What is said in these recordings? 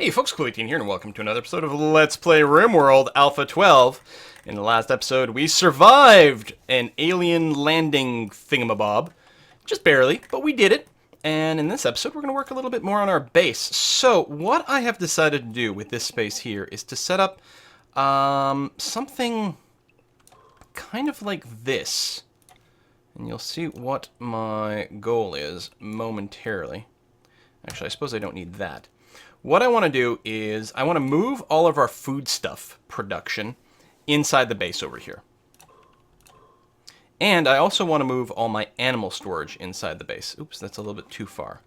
Hey folks, Cool18 here, and welcome to another episode of Let's Play RimWorld Alpha 12. In the last episode, we survived an alien landing thingamabob. Just barely, but we did it. And in this episode, we're going to work a little bit more on our base. So, what I have decided to do with this space here is to set up something kind of like this. And you'll see what my goal is momentarily. Actually, I suppose I don't need that. What I want to do is I want to move all of our foodstuff production inside the base over here. And I also want to move all my animal storage inside the base. Oops, that's a little bit too far.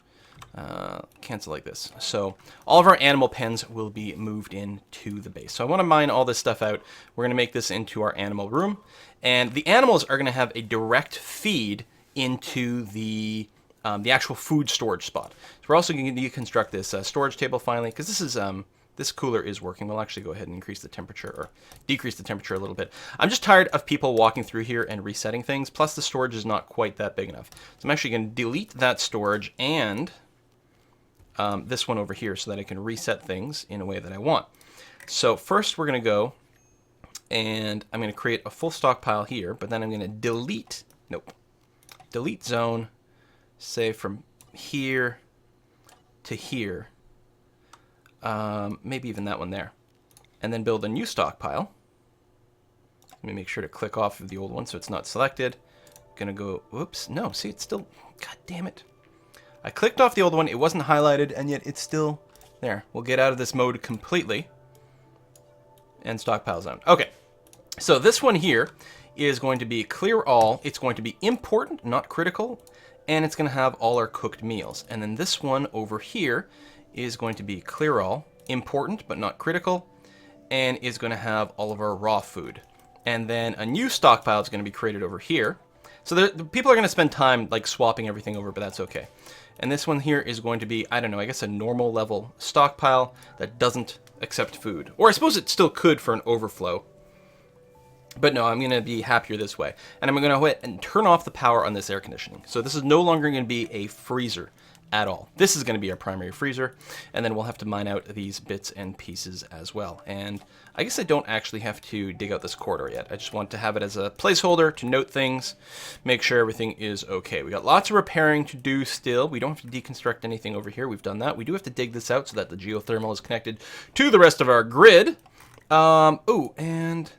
Cancel like this. So all of our animal pens will be moved into the base. So I want to mine all this stuff out. We're going to make this into our animal room. And the animals are going to have a direct feed into the actual food storage spot. So we're also going to deconstruct this storage table finally, because this is this cooler is working. We'll actually go ahead and increase the temperature, or decrease the temperature a little bit. I'm just tired of people walking through here and resetting things, plus the storage is not quite that big enough. So I'm actually going to delete that storage and this one over here so that I can reset things in a way that I want. So first we're going to go and I'm going to create a full stockpile here, but then I'm going to delete zone, say from here to here, maybe even that one there, and then build a new stockpile. Let me make sure to click off of the old one so it's not selected. Gonna go, whoops, no, see, it's still, god damn it. I clicked off the old one, it wasn't highlighted, and yet it's still there. We'll get out of this mode completely and stockpile zone. Okay, so this one here is going to be clear all. It's going to be important, not critical, and it's going to have all our cooked meals. And then this one over here is going to be clear all, important but not critical, and is going to have all of our raw food. And then a new stockpile is going to be created over here. So the people are going to spend time like swapping everything over, but that's okay. And this one here is going to be, I don't know, I guess a normal level stockpile that doesn't accept food. Or I suppose it still could for an overflow. But no, I'm going to be happier this way. And I'm going to go ahead and turn off the power on this air conditioning. So this is no longer going to be a freezer at all. This is going to be our primary freezer. And then we'll have to mine out these bits and pieces as well. And I guess I don't actually have to dig out this corridor yet. I just want to have it as a placeholder to note things, make sure everything is okay. We got lots of repairing to do still. We don't have to deconstruct anything over here. We've done that. We do have to dig this out so that the geothermal is connected to the rest of our grid. Oh, and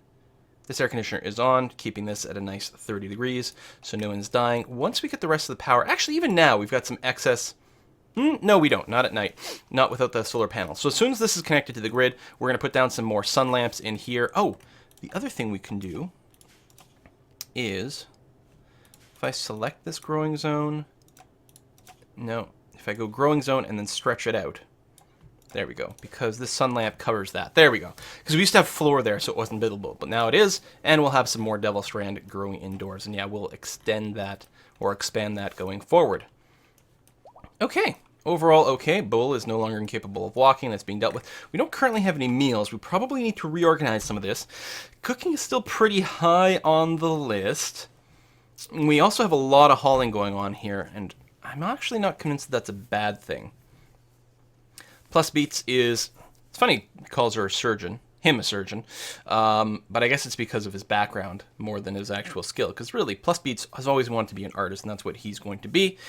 this air conditioner is on, keeping this at a nice 30 degrees, so no one's dying. Once we get the rest of the power, actually even now we've got some excess. No, we don't, not at night, not without the solar panel. So as soon as this is connected to the grid, we're going to put down some more sun lamps in here. Oh, the other thing we can do is, if I select this growing zone, no, if I go growing zone and then stretch it out, there we go, because this sun lamp covers that. There we go. Because we used to have floor there, so it wasn't visible, but now it is, and we'll have some more Devil Strand growing indoors. And yeah, we'll extend that, or expand that going forward. Okay, overall okay. Bull is no longer incapable of walking. That's being dealt with. We don't currently have any meals. We probably need to reorganize some of this. Cooking is still pretty high on the list. We also have a lot of hauling going on here, and I'm actually not convinced that that's a bad thing. Plus Beats is, it's funny, he calls her a surgeon, him a surgeon, but I guess it's because of his background more than his actual skill, because really, Plus Beats has always wanted to be an artist, and that's what he's going to be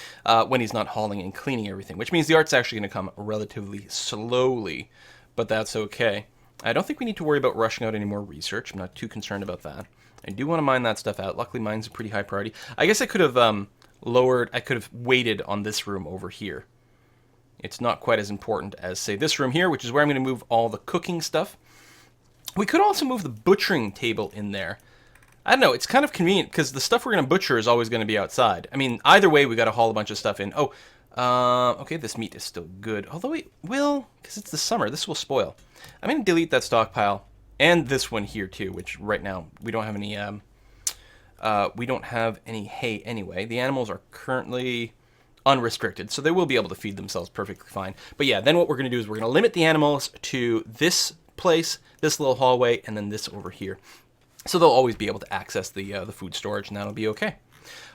when he's not hauling and cleaning everything, which means the art's actually going to come relatively slowly, but that's okay. I don't think we need to worry about rushing out any more research. I'm not too concerned about that. I do want to mine that stuff out. Luckily, mine's a pretty high priority. I guess I could have I could have waited on this room over here. It's not quite as important as, say, this room here, which is where I'm going to move all the cooking stuff. We could also move the butchering table in there. I don't know, it's kind of convenient, because the stuff we're going to butcher is always going to be outside. I mean, either way, we got to haul a bunch of stuff in. Oh, okay, this meat is still good. Although it will, because it's the summer, this will spoil. I'm going to delete that stockpile, and this one here, too, which right now, we don't have any hay anyway. The animals are currently unrestricted, so they will be able to feed themselves perfectly fine. But yeah, then what we're going to do is we're going to limit the animals to this place, this little hallway, and then this over here. So they'll always be able to access the food storage, and that'll be okay.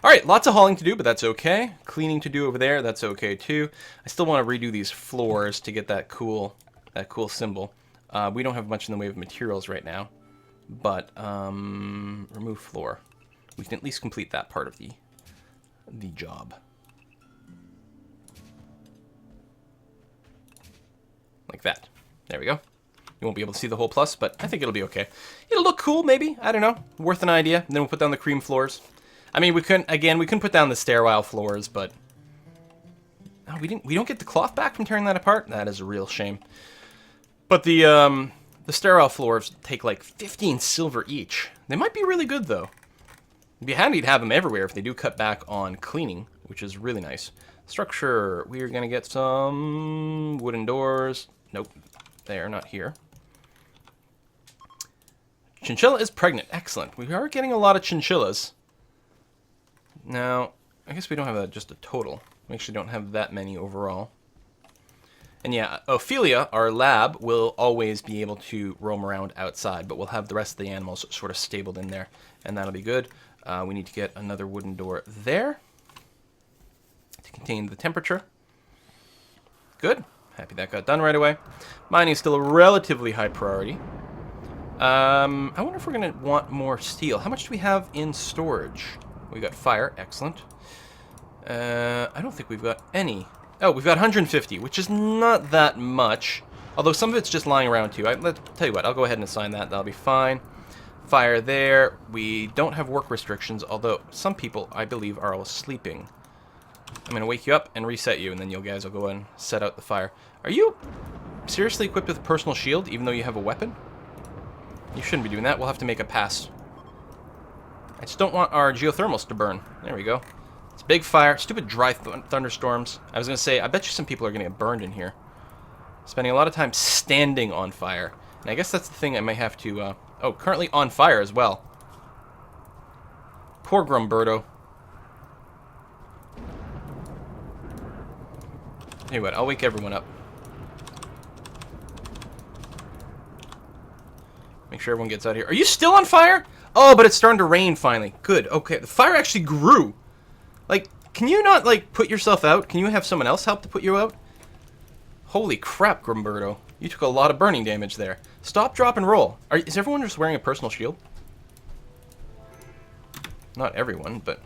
All right, lots of hauling to do, but that's okay. Cleaning to do over there, that's okay too. I still want to redo these floors to get that cool that cool symbol. We don't have much in the way of materials right now, but remove floor. We can at least complete that part of the job. Like that. There we go. You won't be able to see the whole plus, but I think it'll be okay. It'll look cool, maybe. I don't know. Worth an idea. And then we'll put down the cream floors. I mean, we couldn't put down the sterile floors, but oh, we don't get the cloth back from tearing that apart. That is a real shame. But the sterile floors take like 15 silver each. They might be really good though. It'd be handy to have them everywhere if they do cut back on cleaning, which is really nice. Structure. We are gonna get some wooden doors. Nope, they are not here. Chinchilla is pregnant. Excellent. We are getting a lot of chinchillas. Now, I guess we don't have just a total. We actually don't have that many overall. And yeah, Ophelia, our lab, will always be able to roam around outside, but we'll have the rest of the animals sort of stabled in there, and that'll be good. We need to get another wooden door there to contain the temperature. Good. Happy that got done right away. Mining is still a relatively high priority. I wonder if we're going to want more steel. How much do we have in storage? We got fire. Excellent. I don't think we've got any. Oh, we've got 150, which is not that much. Although some of it's just lying around too. Let's tell you what, I'll go ahead and assign that. That'll be fine. Fire there. We don't have work restrictions, although some people, I believe, are all sleeping. I'm going to wake you up and reset you, and then you guys will go and set out the fire. Are you seriously equipped with a personal shield, even though you have a weapon? You shouldn't be doing that. We'll have to make a pass. I just don't want our geothermals to burn. There we go. It's a big fire. Stupid dry thunderstorms. I was going to say, I bet you some people are going to get burned in here. Spending a lot of time standing on fire. And I guess that's the thing I might have to... oh, currently on fire as well. Poor Grumberto. Tell you what, I'll wake everyone up. Make sure everyone gets out of here. Are you still on fire? Oh, but it's starting to rain finally. Good, okay. The fire actually grew. Like, can you not, like, put yourself out? Can you have someone else help to put you out? Holy crap, Grumberto. You took a lot of burning damage there. Stop, drop, and roll. Is everyone just wearing a personal shield? Not everyone, but...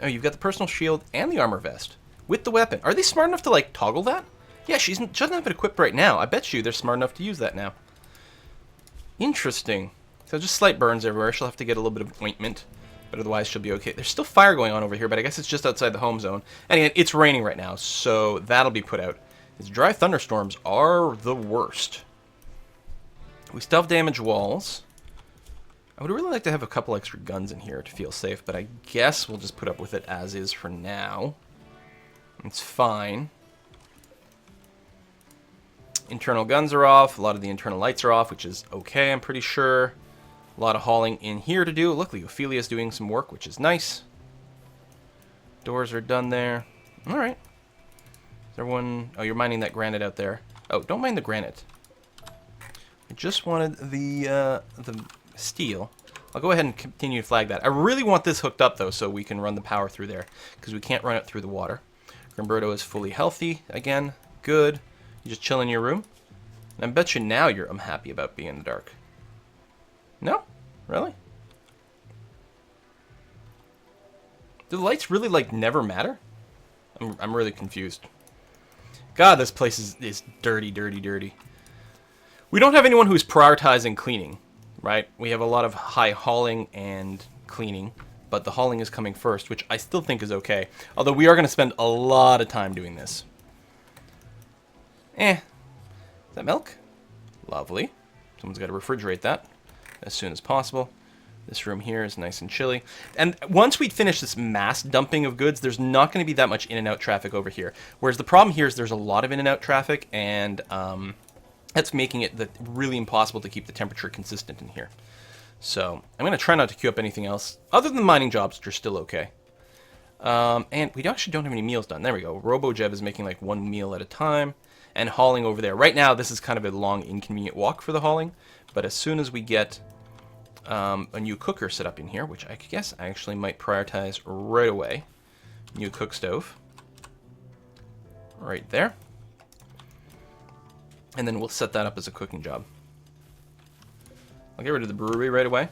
oh, you've got the personal shield and the armor vest. With the weapon. Are they smart enough to, like, toggle that? Yeah, she doesn't have it equipped right now. I bet you they're smart enough to use that now. Interesting. So just slight burns everywhere. She'll have to get a little bit of ointment. But otherwise, she'll be okay. There's still fire going on over here, but I guess it's just outside the home zone. And again, it's raining right now, so that'll be put out. These dry thunderstorms are the worst. We still have damaged walls. I would really like to have a couple extra guns in here to feel safe, but I guess we'll just put up with it as is for now. It's fine. Internal guns are off. A lot of the internal lights are off, which is okay, I'm pretty sure. A lot of hauling in here to do. Luckily, Ophelia's doing some work, which is nice. Doors are done there. All right. Is everyone... oh, you're mining that granite out there. Oh, don't mine the granite. I just wanted the steel. I'll go ahead and continue to flag that. I really want this hooked up, though, so we can run the power through there, because we can't run it through the water. Grimberto is fully healthy again. Good. You just chill in your room. And I bet you now you're unhappy about being in the dark. No? Really? Do the lights really, like, never matter? I'm really confused. God, this place is dirty, dirty, dirty. We don't have anyone who's prioritizing cleaning, right? We have a lot of high hauling and cleaning, but the hauling is coming first, which I still think is okay. Although we are going to spend a lot of time doing this. Is that milk? Lovely. Someone's got to refrigerate that as soon as possible. This room here is nice and chilly. And once we finish this mass dumping of goods, there's not going to be that much in and out traffic over here. Whereas the problem here is there's a lot of in and out traffic, and that's making it really impossible to keep the temperature consistent in here. So I'm going to try not to queue up anything else, other than mining jobs, which are still okay. And we actually don't have any meals done. There we go. RoboJev is making like one meal at a time and hauling over there. Right now, this is kind of a long, inconvenient walk for the hauling, but as soon as we get a new cooker set up in here, which I guess I actually might prioritize right away. New cook stove. Right there. And then we'll set that up as a cooking job. I'll get rid of the brewery right away.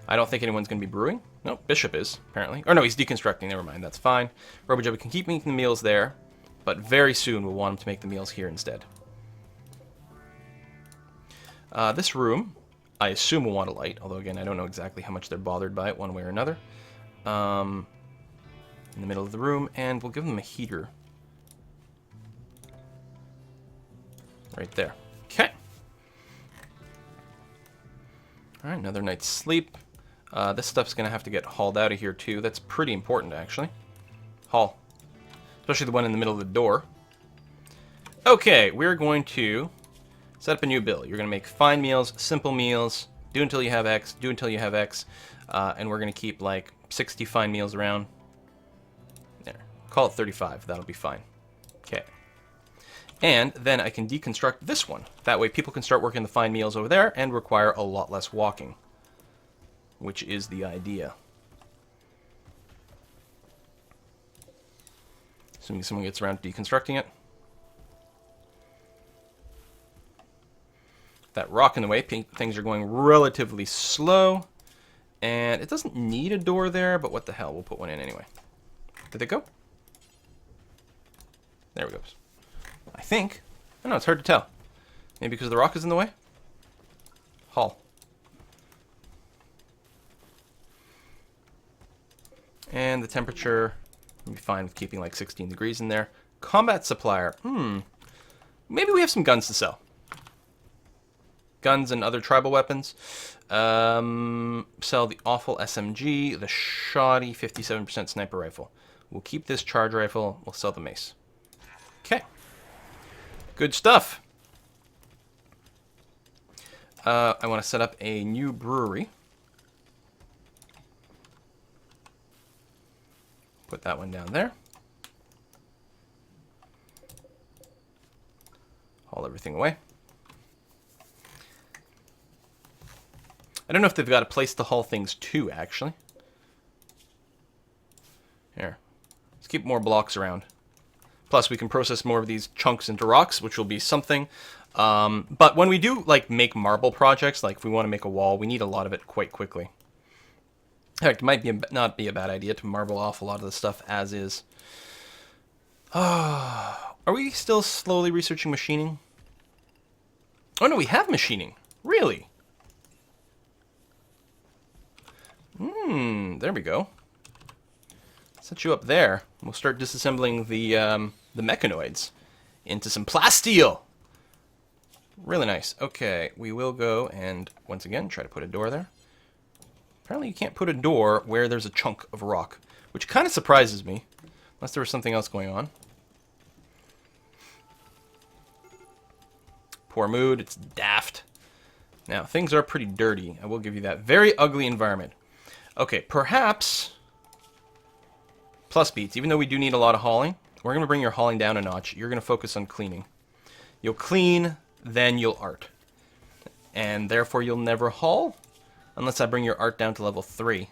I don't think anyone's going to be brewing. No, Bishop is, apparently. Or no, he's deconstructing. Never mind, that's fine. RoboJob can keep making the meals there, but very soon we'll want him to make the meals here instead. This room, I assume we'll want a light, although again, I don't know exactly how much they're bothered by it one way or another. In the middle of the room, and we'll give them a heater. Right there. Okay. Alright, another night's sleep. This stuff's going to have to get hauled out of here too. That's pretty important, actually. Haul. Especially the one in the middle of the door. Okay, we're going to set up a new bill. You're going to make fine meals, simple meals, do until you have X, do until you have X, and we're going to keep like 60 fine meals around. There. Call it 35. That'll be fine. Okay. And then I can deconstruct this one. That way people can start working the fine meals over there and require a lot less walking, which is the idea. Assuming someone gets around to deconstructing it. That rock in the way, things are going relatively slow. And it doesn't need a door there, but what the hell, we'll put one in anyway. Did it go? There we go. I think. I don't know, it's hard to tell. Maybe because the rock is in the way? Haul. And the temperature, we'll be fine with keeping like 16 degrees in there. Combat supplier. Maybe we have some guns to sell. Guns and other tribal weapons. Sell the awful SMG, the shoddy 57% sniper rifle. We'll keep this charge rifle. We'll sell the mace. Okay. Good stuff. I want to set up a new brewery. Put that one down there. Haul everything away. I don't know if they've got a place to haul things to, actually. Here. Let's keep more blocks around. Plus, we can process more of these chunks into rocks, which will be something. But when we do, like, make marble projects, like if we want to make a wall, we need a lot of it quite quickly. In fact, it might not be a bad idea to marble off a lot of the stuff as is. Are we still slowly researching machining? Oh, no, we have machining. Really? There we go. Set you up there. We'll start disassembling the mechanoids into some plasteel. Really nice. Okay, we will go and, once again, try to put a door there. Apparently you can't put a door where there's a chunk of rock, which kind of surprises me, unless there was something else going on. Poor mood, it's daft. Now, things are pretty dirty. I will give you that. Very ugly environment. Okay, perhaps plus beats, even though we do need a lot of hauling, we're going to bring your hauling down a notch. You're going to focus on cleaning. You'll clean, then you'll art. And therefore you'll never haul, unless I bring your art down to level 3.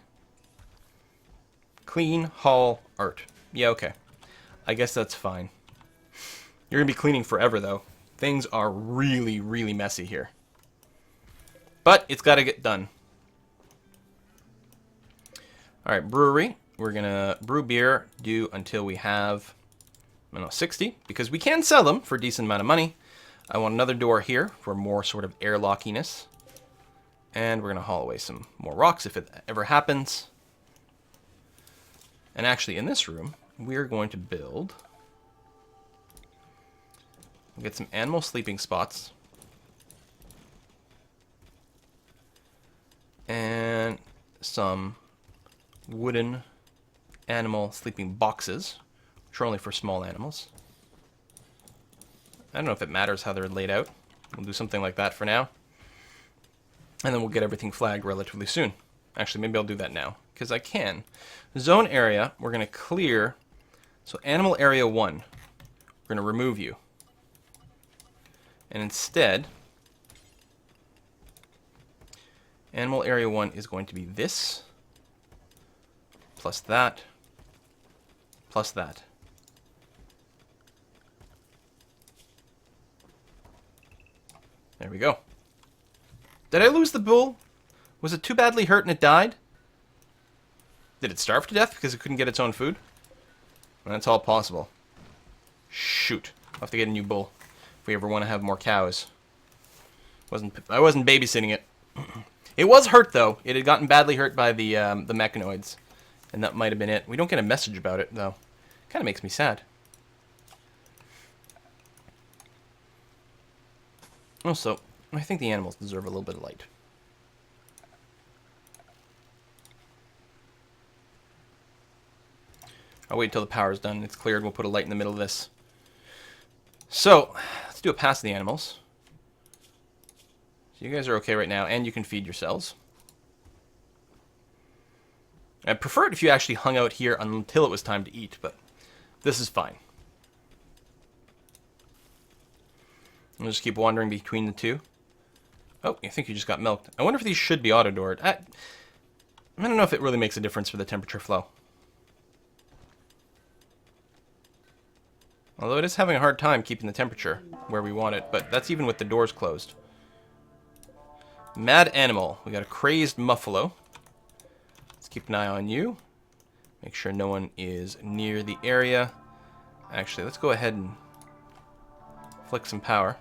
Clean, haul, art. Yeah, okay. I guess that's fine. You're going to be cleaning forever, though. Things are really, really messy here. But it's got to get done. Alright, brewery. We're going to brew beer, do until we have, I don't know, 60, because we can sell them for a decent amount of money. I want another door here for more sort of airlockiness. And we're going to haul away some more rocks if it ever happens. And actually, in this room, we're going to build... We'll get some animal sleeping spots. And some wooden animal sleeping boxes, which are only for small animals. I don't know if it matters how they're laid out. We'll do something like that for now. And then we'll get everything flagged relatively soon. Actually, maybe I'll do that now, because I can. Zone area, we're going to clear. So animal area 1, we're going to remove you. And instead, animal area 1 is going to be this, plus that, plus that. There we go. Did I lose the bull? Was it too badly hurt and it died? Did it starve to death because it couldn't get its own food? That's all possible. Shoot. I'll have to get a new bull if we ever want to have more cows. I wasn't babysitting it. It was hurt, though. It had gotten badly hurt by the mechanoids. And that might have been it. We don't get a message about it, though. Kind of makes me sad. Also, I think the animals deserve a little bit of light. I'll wait until the power's done and it's cleared. We'll put a light in the middle of this. So, let's do a pass of the animals. So you guys are okay right now, and you can feed yourselves. I'd prefer it if you actually hung out here until it was time to eat, but this is fine. I'll just keep wandering between the two. Oh, I think you just got milked. I wonder if these should be auto-doored. I don't know if it really makes a difference for the temperature flow. Although it is having a hard time keeping the temperature where we want it, but that's even with the doors closed. Mad animal. We got a crazed muffalo. Let's keep an eye on you. Make sure no one is near the area. Actually, let's go ahead and flick some power.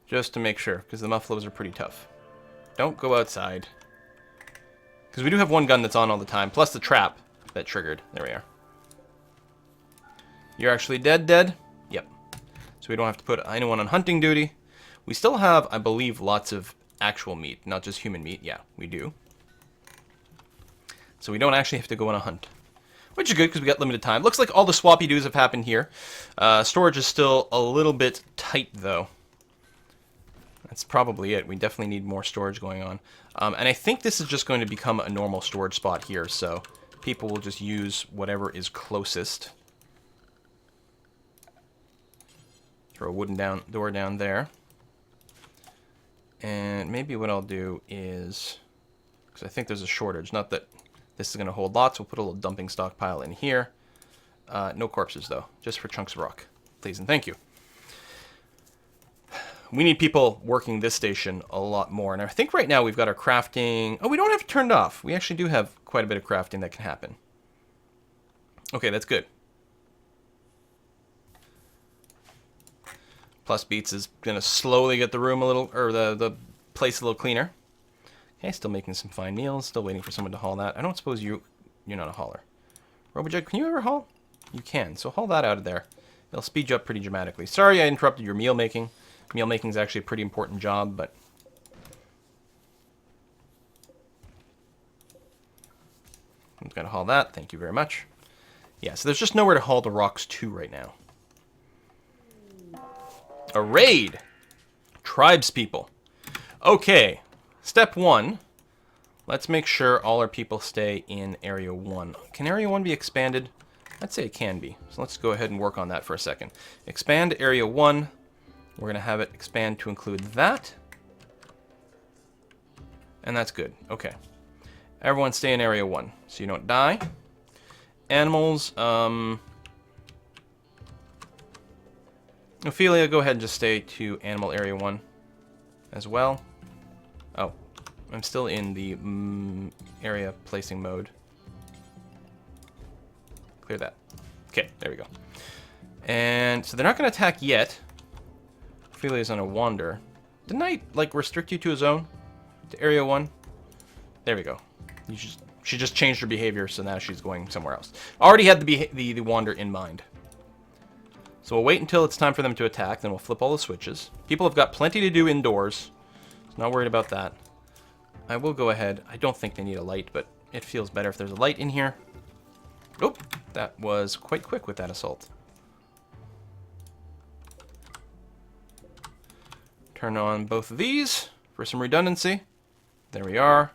Just to make sure, because the muffaloes are pretty tough. Don't go outside. Because we do have one gun that's on all the time, plus the trap that triggered. There we are. You're actually dead? Yep. So we don't have to put anyone on hunting duty. We still have, I believe, lots of actual meat, not just human meat. Yeah, we do. So we don't actually have to go on a hunt. Which is good, because we got limited time. Looks like all the swappy-doos have happened here. Storage is still a little bit tight, though. That's probably it. We definitely need more storage going on. And I think this is just going to become a normal storage spot here, so people will just use whatever is closest. Throw a wooden door down there. And maybe what I'll do is, because I think there's a shortage, not that this is going to hold lots, we'll put a little dumping stockpile in here. No corpses, though, just for chunks of rock. Please and thank you. We need people working this station a lot more. And I think right now we've got our crafting... Oh, we don't have it turned off. We actually do have quite a bit of crafting that can happen. Okay, that's good. Plus Beats is going to slowly get the room a little... Or the place a little cleaner. Okay, still making some fine meals. Still waiting for someone to haul that. I don't suppose you're not a hauler. Robojug, can you ever haul? You can. So haul that out of there. It'll speed you up pretty dramatically. Sorry I interrupted your meal making. Meal making is actually a pretty important job, but... I'm going to haul that. Thank you very much. Yeah, so there's just nowhere to haul the rocks to right now. A raid! Tribespeople. Okay, step 1. Let's make sure all our people stay in Area 1. Can Area 1 be expanded? I'd say it can be. So let's go ahead and work on that for a second. Expand Area 1. We're going to have it expand to include that. And that's good. Okay. Everyone stay in Area 1 so you don't die. Animals. Ophelia, go ahead and just stay to Animal Area 1 as well. Oh, I'm still in the area placing mode. Clear that. Okay, there we go. And so they're not going to attack yet. Ophelia's on a wander. Didn't I, like, restrict you to a zone? To Area 1? There we go. She just changed her behavior, so now she's going somewhere else. Already had the wander in mind. So we'll wait until it's time for them to attack, then we'll flip all the switches. People have got plenty to do indoors, so not worried about that. I will go ahead. I don't think they need a light, but it feels better if there's a light in here. Oh, that was quite quick with that assault. Turn on both of these for some redundancy. There we are.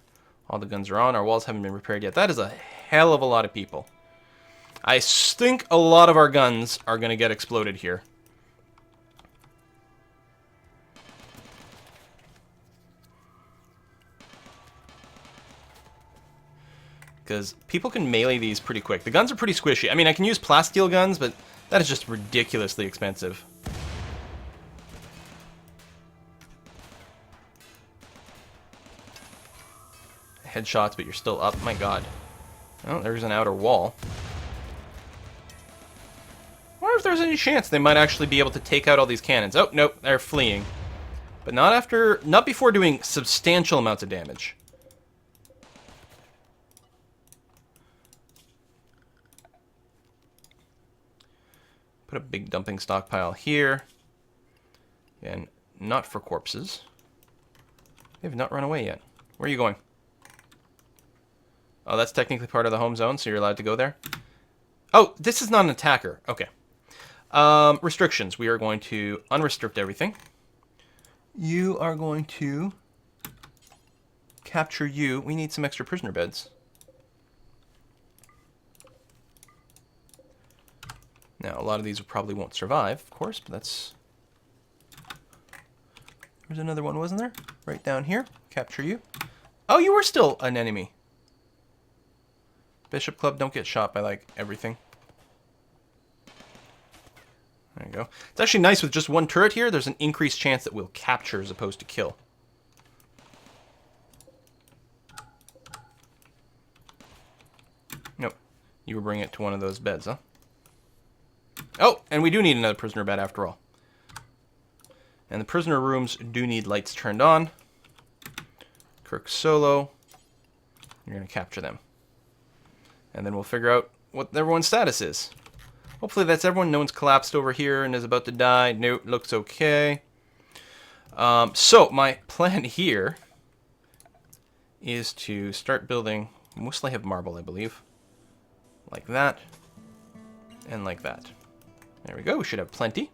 All the guns are on. Our walls haven't been repaired yet. That is a hell of a lot of people. I think a lot of our guns are going to get exploded here. because people can melee these pretty quick. The guns are pretty squishy. I mean, I can use plasteel guns, but that is just ridiculously expensive. Headshots, but you're still up. My god. Oh, there's an outer wall. I wonder if there's any chance they might actually be able to take out all these cannons. Oh, nope, they're fleeing. But not before doing substantial amounts of damage. Put a big dumping stockpile here. And not for corpses. They have not run away yet. Where are you going? Oh, that's technically part of the home zone, so you're allowed to go there? Oh, this is not an attacker. Okay. Restrictions. We are going to unrestrict everything. You are going to capture you. We need some extra prisoner beds. Now, a lot of these probably won't survive, of course, but that's... There's another one, wasn't there? Right down here. Capture you. Oh, you were still an enemy. Bishop Club, don't get shot by, like, everything. There you go. It's actually nice with just one turret here. There's an increased chance that we'll capture as opposed to kill. Nope. You were bringing it to one of those beds, huh? Oh, and we do need another prisoner bed after all. And the prisoner rooms do need lights turned on. Kirk Solo. You're going to capture them. And then we'll figure out what everyone's status is. Hopefully that's everyone. No one's collapsed over here and is about to die. Nope, looks okay. So my plan here is to start building. Mostly have marble, I believe. Like that. And like that. There we go. We should have plenty.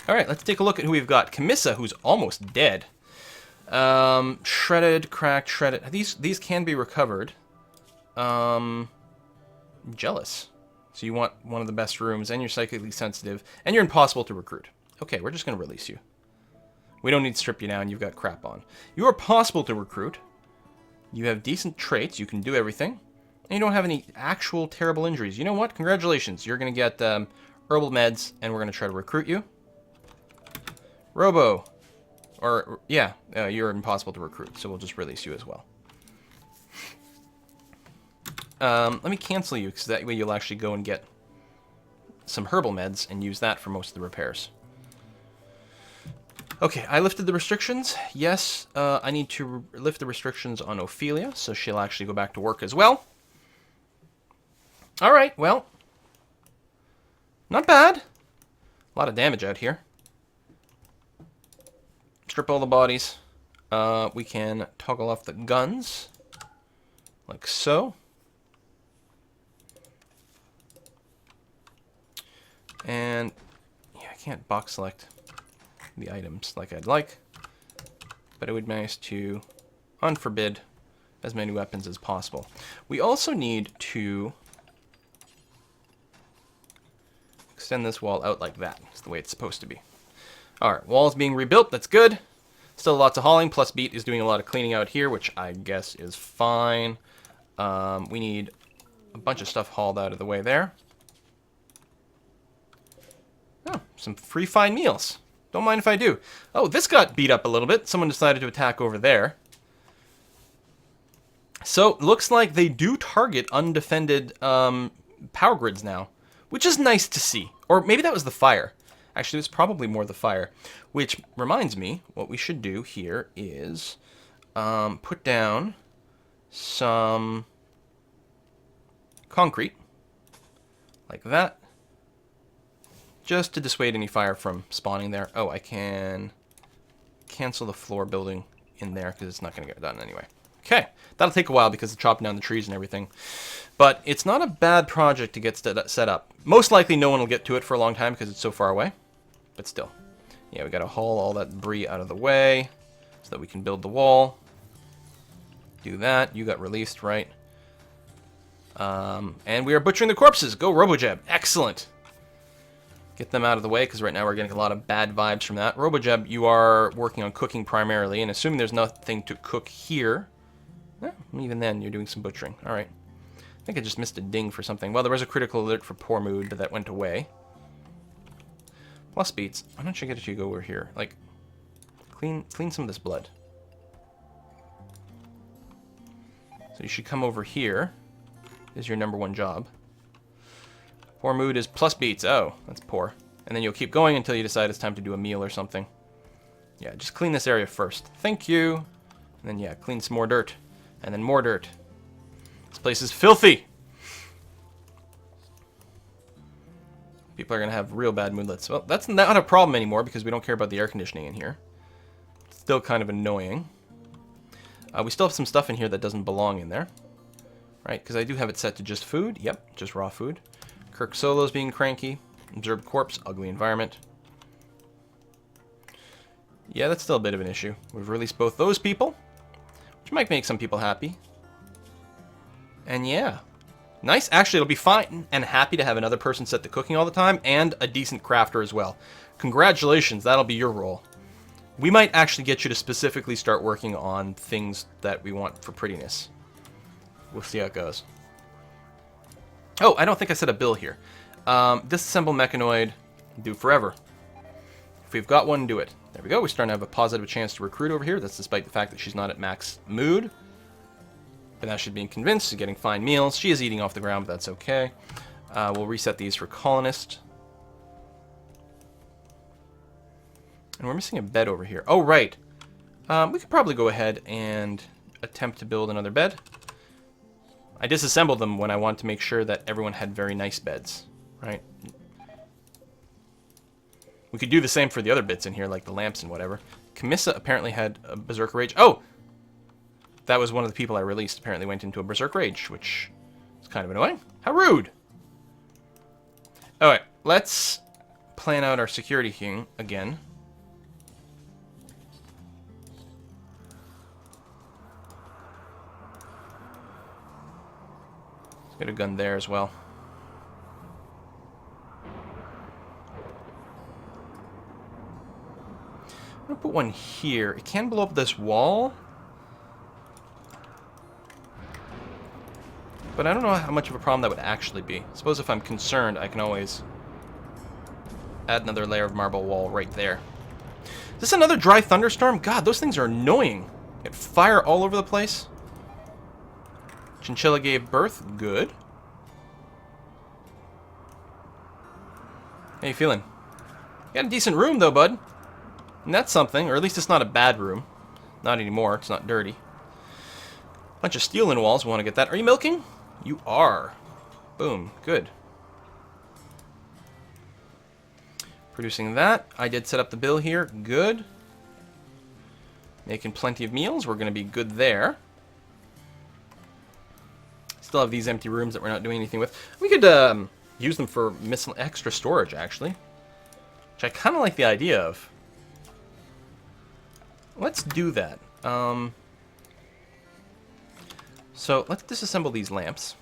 All right, let's take a look at who we've got. Camissa, who's almost dead. Shredded, cracked, shredded. These can be recovered. Jealous. So you want one of the best rooms, and you're psychically sensitive, and you're impossible to recruit. Okay, we're just going to release you. We don't need to strip you down. You've got crap on. You are possible to recruit. You have decent traits. You can do everything. And you don't have any actual terrible injuries. You know what? Congratulations. You're going to get herbal meds, and we're going to try to recruit you. Robo. Or, yeah, you're impossible to recruit, so we'll just release you as well. Let me cancel you, because that way you'll actually go and get some herbal meds and use that for most of the repairs. Okay, I lifted the restrictions. Yes, I need to lift the restrictions on Ophelia, so she'll actually go back to work as well. Alright, well. Not bad. A lot of damage out here. Strip all the bodies. We can toggle off the guns. Like so. And yeah, I can't box select the items like I'd like, but it would be nice to unforbid as many weapons as possible. We also need to extend this wall out like that. It's the way it's supposed to be. Alright, wall's being rebuilt. That's good. Still lots of hauling, plus Beat is doing a lot of cleaning out here, which I guess is fine. We need a bunch of stuff hauled out of the way there. Oh, some free fine meals. Don't mind if I do. Oh, this got beat up a little bit. Someone decided to attack over there. So, looks like they do target undefended power grids now, which is nice to see. Or maybe that was the fire. Actually, it's probably more the fire. Which reminds me, what we should do here is put down some concrete. Like that. Just to dissuade any fire from spawning there. Oh, I can cancel the floor building in there because it's not going to get done anyway. Okay, that'll take a while because of chopping down the trees and everything. But it's not a bad project to get set up. Most likely no one will get to it for a long time because it's so far away. But still. Yeah, we got to haul all that debris out of the way so that we can build the wall. Do that. You got released, right? And we are butchering the corpses. Go RoboJeb. Excellent. Get them out of the way, because right now we're getting a lot of bad vibes from that. RoboJeb, you are working on cooking primarily, and assuming there's nothing to cook here. Even then, you're doing some butchering. All right. I think I just missed a ding for something. Well, there was a critical alert for poor mood, but that went away. Plus beats. Why don't you get it to go over here? Like, clean some of this blood. So you should come over here. Is your #1 job. Poor mood is plus beats. Oh, that's poor. And then you'll keep going until you decide it's time to do a meal or something. Yeah, just clean this area first. Thank you. And then, yeah, clean some more dirt. And then more dirt. This place is filthy. People are going to have real bad moodlets. Well, that's not a problem anymore because we don't care about the air conditioning in here. It's still kind of annoying. We still have some stuff in here that doesn't belong in there. Right, because I do have it set to just food. Yep, just raw food. Kirk Solo's being cranky. Observed corpse, ugly environment. Yeah, that's still a bit of an issue. We've released both those people, which might make some people happy. And yeah, nice. Actually, it'll be fine and happy to have another person set to cooking all the time and a decent crafter as well. Congratulations, that'll be your role. We might actually get you to specifically start working on things that we want for prettiness. We'll see how it goes. Oh, I don't think I set a bill here. Disassemble mechanoid, do forever. If we've got one, do it. There we go. We're starting to have a positive chance to recruit over here. That's despite the fact that she's not at max mood. But now she's being convinced. She's getting fine meals. She is eating off the ground, but that's okay. We'll reset these for colonist. And we're missing a bed over here. Oh, right. We could probably go ahead and attempt to build another bed. I disassembled them when I wanted to make sure that everyone had very nice beds, right? We could do the same for the other bits in here, like the lamps and whatever. Camissa apparently had a berserker rage. Oh! That was one of the people I released, apparently went into a berserk rage, which is kind of annoying. How rude! Alright, let's plan out our security king again. Let's get a gun there as well. I'm gonna put one here. It can blow up this wall. But I don't know how much of a problem that would actually be. I suppose if I'm concerned, I can always add another layer of marble wall right there. Is this another dry thunderstorm? God, those things are annoying. Get fire all over the place. Chinchilla gave birth. Good. How you feeling? You got a decent room, though, bud. And that's something. Or at least it's not a bad room. Not anymore. It's not dirty. Bunch of steel in walls. We want to get that. Are you milking? You are. Boom. Good. Producing that. I did set up the bill here. Good. Making plenty of meals. We're going to be good there. Still have these empty rooms that we're not doing anything with. We could use them for extra storage, actually. Which I kind of like the idea of. Let's do that. So let's disassemble these lamps.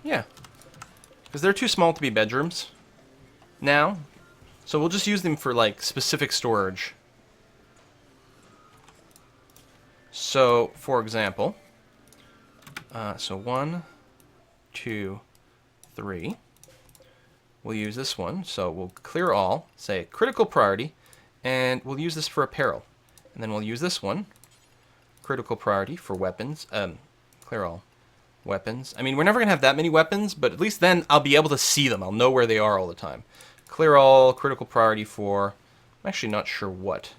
Yeah. Because they're too small to be bedrooms now. So we'll just use them for, like, specific storage. So, for example, so 1, 2, 3. We'll use this one. So we'll clear all, say critical priority, and we'll use this for apparel. And then we'll use this one, critical priority for weapons. Clear all. Weapons. I mean, we're never going to have that many weapons, but at least then I'll be able to see them. I'll know where they are all the time. Clear all, critical priority for... I'm actually not sure what.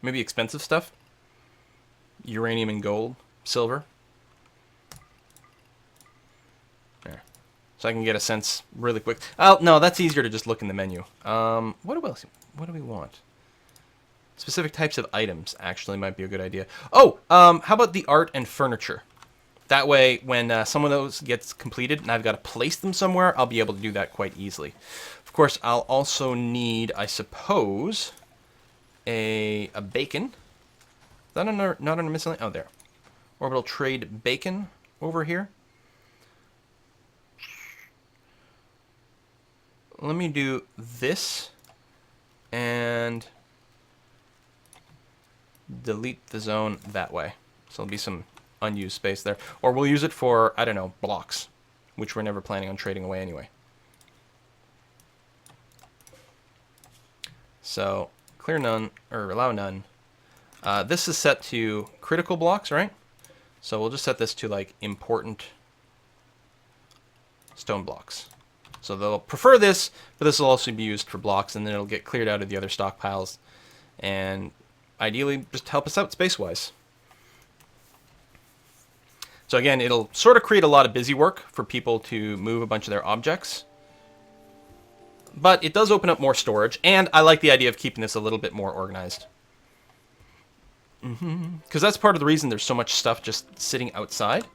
Maybe expensive stuff? Uranium and gold? Silver? There. So I can get a sense really quick. Oh, no, that's easier to just look in the menu. What else? What do we want? Specific types of items actually might be a good idea. Oh, how about the art and furniture? That way, when some of those gets completed and I've got to place them somewhere, I'll be able to do that quite easily. Of course, I'll also need, I suppose, a bacon. Is that not under miscellaneous? Oh, there. Orbital trade bacon over here. let me do this and delete the zone that way. So there'll be some unused space there. Or we'll use it for, I don't know, blocks, which we're never planning on trading away anyway. So clear none, or allow none. This is set to critical blocks, right? So we'll just set this to like important stone blocks. So they'll prefer this, but this will also be used for blocks, and then it'll get cleared out of the other stockpiles, and ideally just help us out space-wise. So again, it'll sort of create a lot of busy work for people to move a bunch of their objects, but it does open up more storage, and I like the idea of keeping this a little bit more organized. Because that's part of the reason there's so much stuff just sitting outside,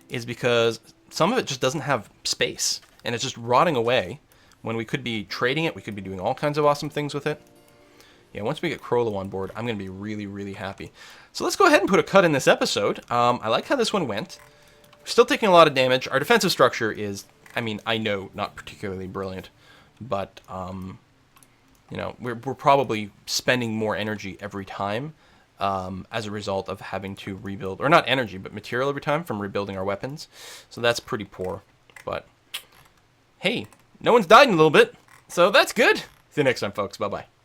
is because some of it just doesn't have space, and it's just rotting away when we could be trading it. We could be doing all kinds of awesome things with it. Yeah, once we get Crollo on board, I'm going to be really, really happy. So let's go ahead and put a cut in this episode. I like how this one went. We're still taking a lot of damage. Our defensive structure is, I mean, I know, not particularly brilliant, but, you know, we're probably spending more energy every time as a result of having to rebuild, or not energy, but material every time from rebuilding our weapons. So that's pretty poor, but hey, no one's died in a little bit, so that's good. See you next time, folks. Bye-bye.